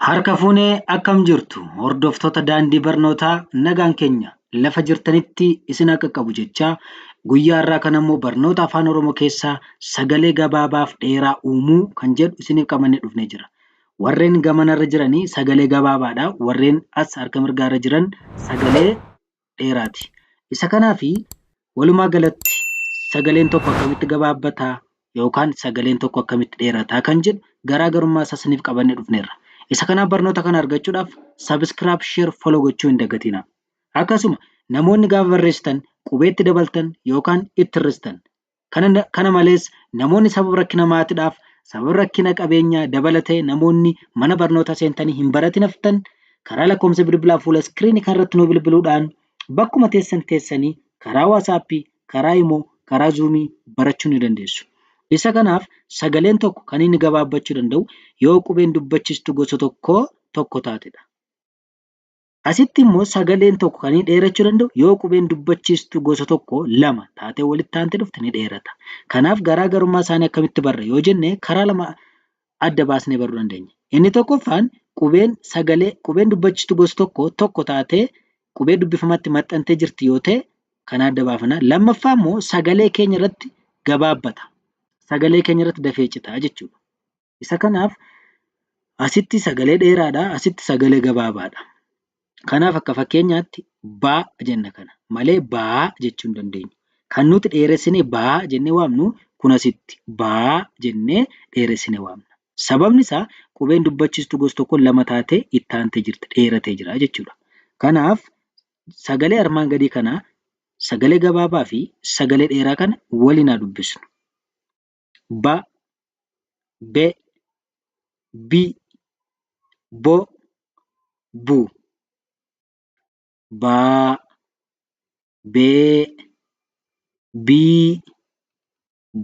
Harka fuunee akkam jirtu hordoftoota daandii barnootaa nagaan keenya lafa jirtanitti isin akka qabu jechaa guyyaa irraa kan ammoo barnoota afaan Oromoo keessaa sagalee gabaabaaf dheeraa uumuu kan jedhu isiniif qabannee dhufnee jira. Warreen gamanarra jiranii sagalee gabaabaadha. Warreen as harka mirgaarra jiran sagalee dheeraati. Isa kanaafi walumaa galatti sagaleen tokko akkamitti gabaabbataa yookaan sagaleen tokko akkamitti dheerataa kan jedhu garaagarummaa isaa isiniif qabannee dhufneerra. Isa kanaaf barnoota kana argachuudhaaf subscribe, share, follow gochuu hin dagatinaa. Akkasuma namoonni gaafa barreessitan qubeetti dabaltan yookaan itti hir'istan. Kana malees namoonni sababa rakkina maatiidhaaf, sababa rakkina qabeenyaa dabalatee namoonni mana barnootaa seentanii hin baratin haftan karaa lakkoofsa bilbilaa fuula iskiriinii kanarratti nu bilbiluudhaan bakkuma teessan teessanii karaa waatsaappii, karaa imoo, karaa zuumii barachuu ni dandeessu. Isa kanaaf sagaleen tokko kan inni gabaabbachuu danda'u yoo qubeen dubbachiistu gosa tokko taatedha. Asitti immoo sagaleen tokko kan inni dheerachuu danda'u yoo qubeen dubbachiistu gosa tokko lama taatee walitti aantee dhufte ni dheerata. Kanaaf garaagarummaa isaanii akkamitti barra yoo jenne karaa lama adda baasnee baruu dandeenya. Inni tokkoffaan qubeen dubbachiistu gosa tokko taatee qubee dubbifamatti maxxantee jirti yoo ta'e kan adda baafna. Lammaffaa immoo sagalee keenya irratti gabaabbata. Sagalee keenya irratti dafee citaa jechuudha. Isa kanaaf asitti sagalee dheeraadha, asitti sagalee gabaabaadha. Kanaaf akka fakkeenyaatti baa jenna kana malee baa jechuu hin dandeenyu. Kan nuti dheeressinee baa jennee waamnu kun asitti baa jennee dheeressinee waamna. Sababni isaa qubeen dubbachiistu gosa tokko lama taatee itti aantee jirti, dheeratee jira jechuudha. Kanaaf sagalee armaan gadii kana sagalee gabaabaa fi sagalee dheeraa kana waliin haa dubbisnu. Ba, be, bi, bo, bu. Baa, bee, bii,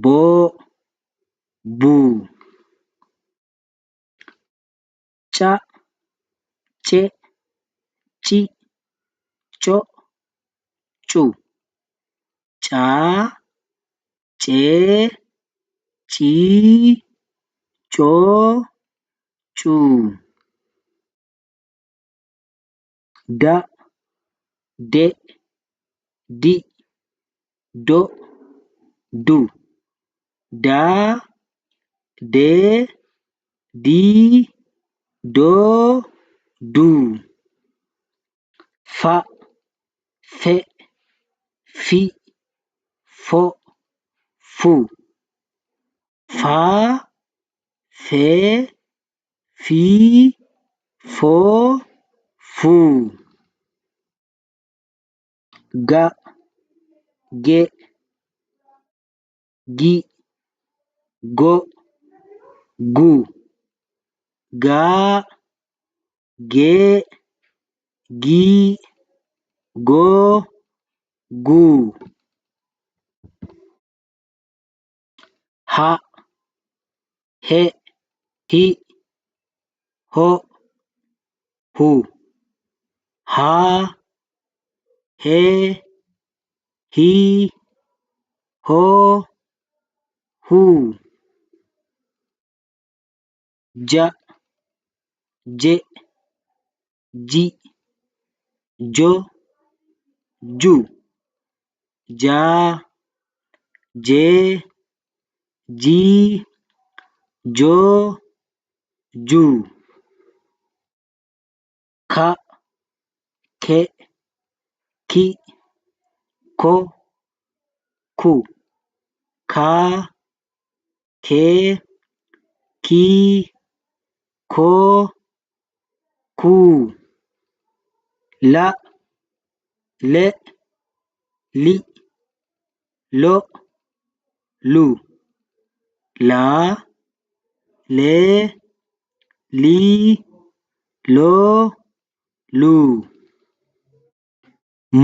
boo, buu. Ca, ce, ci, co, cu. Caa, cee, cii, coo, cuu. Da, de, di, do, du. Daa, dee, dii, doo, duu. Fa, fe, fi, fo, fuu. Faa, fee, fii, foo, fuu. Ga, ge, gi, go, gu. Gaa, gee, gii, goo, guu. Ha, he, hi, ho, hu. Haa, hee, hii, hoo, huu. Ja, je, ji, jo, ju. Jaa, jee, jii, joo, juu. Ka, ke, ki, ko, ku. Kaa, kee, kii, koo, kuu. La, le, li, lo, lu. Laa, lee, lii, loo, luu.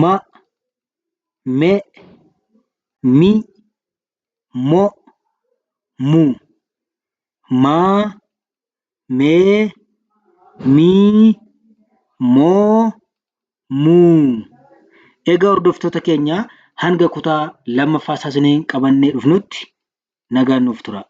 Ma, me, mi, mo, mu. Maa, mee, mii, moo, muu. Egaa hordoftoota keenya hanga kutaa lammaffaa isaa isiniin qabannee dhufnutti nagaan nuuf tura.